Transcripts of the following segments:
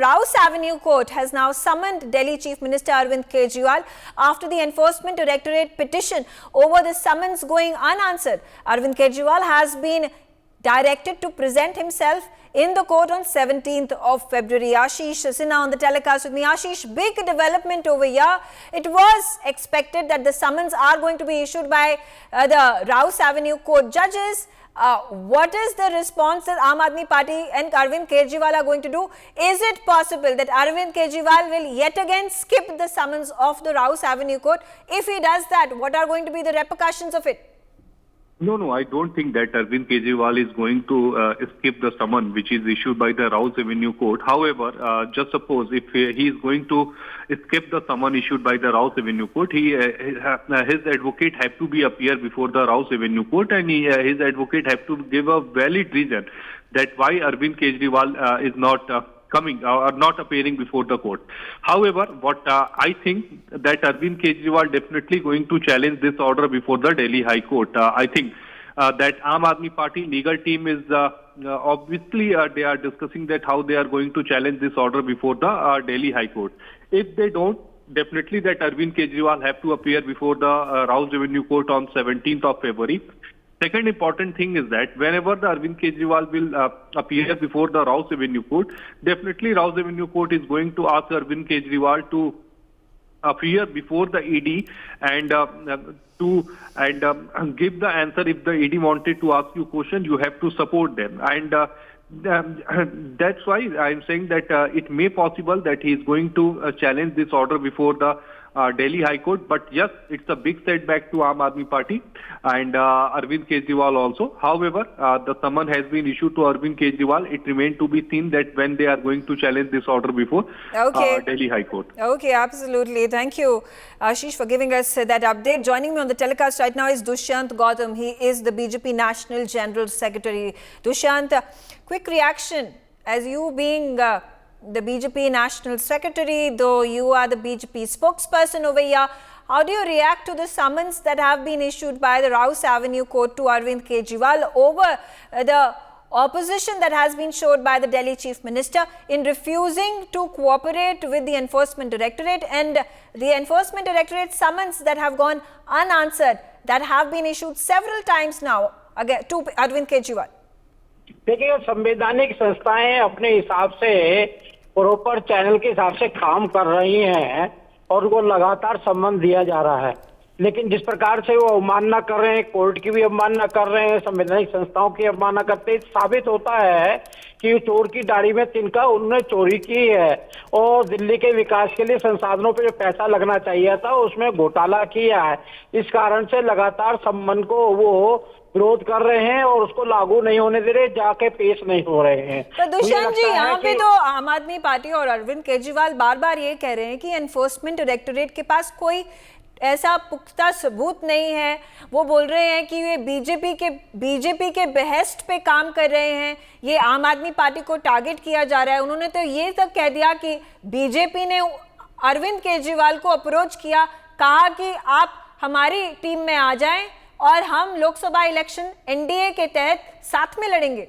Rouse Avenue Court has now summoned Delhi Chief Minister Arvind Kejriwal after the Enforcement Directorate petition over the summons going unanswered. Arvind Kejriwal has been directed to present himself in the court on 17th of February. Ashish Sinha on the telecast with me. Ashish, big development over here. It was expected that the summons are going to be issued by the Rouse Avenue Court judges. What is the response that Aam Aadmi Party and Arvind Kejriwal are going to do? Is it possible that Arvind Kejriwal will yet again skip the summons of the Rouse Avenue Court? If he does that, what are going to be the repercussions of it? No, I don't think that Arvind Kejriwal is going to skip the summon which is issued by the Rouse Avenue Court. However, just suppose if he is going to skip the summon issued by the Rouse Avenue Court, his advocate have to be appear before the Rouse Avenue Court, and his advocate have to give a valid reason that why Arvind Kejriwal is not coming or not appearing before the court. However, what I think that Arvind Kejriwal definitely going to challenge this order before the Delhi High Court. I think that Aam Aadmi Party legal team is obviously they are discussing that how they are going to challenge this order before the Delhi High Court. If they don't, definitely that Arvind Kejriwal have to appear before the Rouse Avenue Court on 17th of February. Second important thing is that whenever the Arvind Kejriwal will appear before the Rouse Avenue Court, definitely Rouse Avenue Court is going to ask Arvind Kejriwal to appear before the ED and give the answer. If the ED wanted to ask you question, you have to support them. And that's why I'm saying that it may possible that he is going to challenge this order before the Delhi High Court. But yes, it's a big setback to Aam Aadmi Party and Arvind Kejriwal also. However, the summon has been issued to Arvind Kejriwal. It remains to be seen that when they are going to challenge this order before Delhi High Court. Okay, absolutely. Thank you, Ashish, for giving us that update. Joining me on the telecast right now is Dushyant Gautam. He is the BJP National General Secretary. Dushyant, quick reaction as you being the BJP National Secretary, though you are the BJP spokesperson over here. How do you react to the summons that have been issued by the Rouse Avenue Court to Arvind Kejriwal over the opposition that has been showed by the Delhi Chief Minister in refusing to cooperate with the Enforcement Directorate, and the Enforcement Directorate summons that have gone unanswered, that have been issued several times now again to Arvind Kejriwal? देखिए, संवैधानिक संस्थाएं अपने हिसाब से proper channel के हिसाब से काम कर रही हैं और उनको लगातार सम्मान दिया जा रहा है, लेकिन जिस प्रकार से वो अवमानना कर रहे हैं, कोर्ट की भी अवमानना कर रहे हैं, संवैधानिक संस्थाओं की अवमानना करते हैं, साबित होता है कि चोर की दाढ़ी में तिनका, उन्होंने चोरी की है और दिल्ली के विकास के लिए संसाधनों पे जो पैसा लगना चाहिए था उसमें घोटाला किया है। इस कारण से लगातार सम्मान को वो विरोध कर रहे हैं और उसको लागू नहीं होने दे रहे, जाके पेश नहीं हो रहे हैं। तो दुष्यंत जी, यहाँ पे तो आम आदमी पार्टी और अरविंद केजरीवाल बार बार ये कह रहे हैं कि एनफोर्समेंट डायरेक्टोरेट के पास कोई ऐसा पुख्ता सबूत नहीं है। वो बोल रहे हैं कि ये बीजेपी के बेहेस्ट पे काम कर रहे हैं, ये आम आदमी पार्टी को टारगेट किया जा रहा है। उन्होंने तो ये तक कह दिया कि बीजेपी ने अरविंद केजरीवाल को अप्रोच किया, कहा कि आप हमारी टीम में आ जाएं और हम लोकसभा इलेक्शन एनडीए के तहत साथ में लड़ेंगे।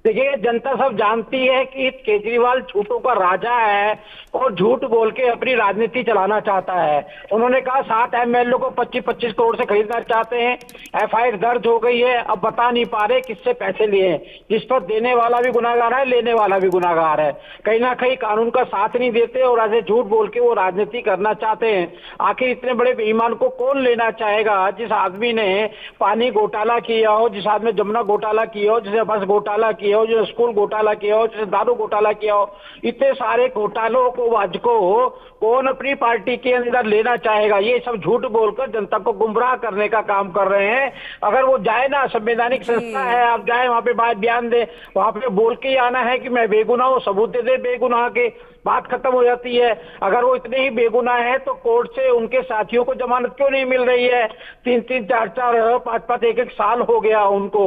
देखिए, जनता सब जानती है कि केजरीवाल झूठों का राजा है और झूठ बोल के अपनी राजनीति चलाना चाहता है। उन्होंने कहा 7 एमएलए को 25-25 करोड़ से खरीदना चाहते हैं, एफआईआर दर्ज हो गई है, अब बता नहीं पा रहे किससे पैसे लिए हैं, जिस पर देने वाला भी गुनाहगार है, लेने वाला भी गुनाहगार है। कहीं ना कहीं कानून का साथ नहीं देते और ऐसे झूठ बोल के वो राजनीति करना चाहते हैं। आखिर इतने बड़े बेईमान को कौन लेना चाहेगा? जिस आदमी ने पानी घोटाला किया हो, जिस आदमी ने जमुना घोटाला किया हो, जिसने बस घोटाला किया हो, जो स्कूल घोटाला किया हो, जिसने दारू घोटाला किया हो, इतने सारे घोटालों को आज को कौन अपनी पार्टी के अंदर लेना चाहेगा? ये सब झूठ बोलकर जनता को गुमराह करने का काम कर रहे हैं। अगर वो जाए ना, संवैधानिक संस्था है, आप जाए वहां पे बात बयान दे, वहां पे बोल के ही आना है कि मैं बेगुनाह हूं, सबूत दे दे बेगुनाह के, बात खत्म हो जाती है। अगर वो इतने ही बेगुनाह है तो कोर्ट से उनके साथियों को जमानत क्यों नहीं मिल रही है? 3-3, 4-4, 5-5, 1-1 साल हो गया उनको,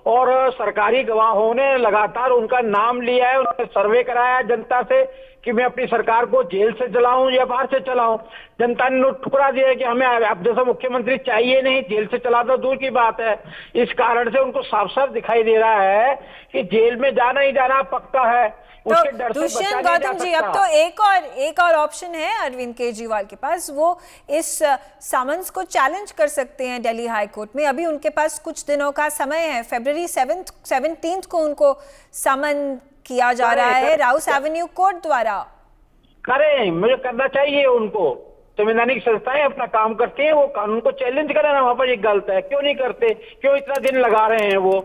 और सरकारी गवाहों ने लगातार उनका नाम लिया है, उन्होंने सर्वे कराया जनता से कि मैं अपनी सरकार को जेल से चलाऊं या बाहर से चलाऊं। जनता ने ठुकरा दिया है कि हमें अब जैसा मुख्यमंत्री चाहिए नहीं, जेल से चला दो दूर की बात है। इस कारण से उनको साफ साफ दिखाई दे रहा है कि जेल में जाना ही जाना पक्का है। उसके डर तो से बचा दुष्यंत नहीं जा गौतम जी, अब सकता। तो एक और ऑप्शन है अरविंद केजरीवाल के पास, वो इस समन्स को चैलेंज कर सकते हैं दिल्ली हाई कोर्ट में। अभी उनके पास कुछ दिनों का समय है, फरवरी 17 को उनको समन किया जा रहा है राउस एवेन्यू कोर्ट द्वारा। करें, मुझे करना चाहिए उनको। संवैधानिक संस्थाएं अपना काम करती हैं, वो कानून को चैलेंज करें ना, वहां पर एक गलत है। क्यों नहीं करते, क्यों इतना दिन लगा रहे हैं वो?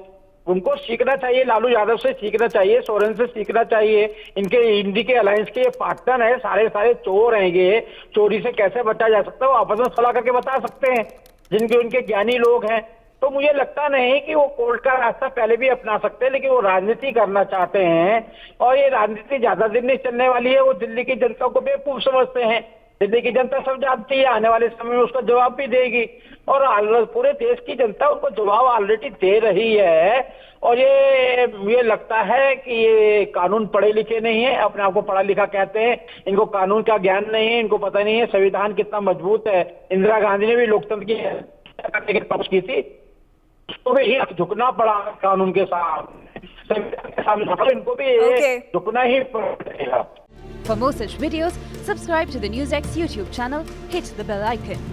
उनको सीखना चाहिए, लालू यादव से सीखना चाहिए, सोरेन से सीखना चाहिए। इनके इंडी के अलायंस के पार्टनर है, सारे चोर हैं ये। चोरी से कैसे बचा जा सकता है वो आपस में सलाह करके बता सकते हैं, जिनके उनके ज्ञानी लोग हैं। तो मुझे लगता नहीं कि वो कोर्ट का रास्ता पहले भी अपना सकते हैं, लेकिन वो राजनीति करना चाहते हैं और ये राजनीति ज्यादा दिन नहीं चलने वाली है। वो दिल्ली की जनता को बेवकूफ समझते हैं। दिल्ली की जनता सब जानती है, आने वाले समय में उसका जवाब भी देगी और पूरे देश की जनता उनको जवाब ऑलरेडी दे रही है। और ये लगता है कि ये कानून पढ़े लिखे नहीं है, अपने आप को पढ़ा लिखा कहते हैं, इनको कानून का ज्ञान नहीं है, इनको पता नहीं है संविधान कितना मजबूत है। इंदिरा गांधी ने भी लोकतंत्र की करने की कोशिश की थी, उसको भी झुकना पड़ा कानून के सामने, संविधान के सामने, इनको भी झुकना ही पड़ेगा। For more such videos, subscribe to the NewsX YouTube channel, hit the bell icon.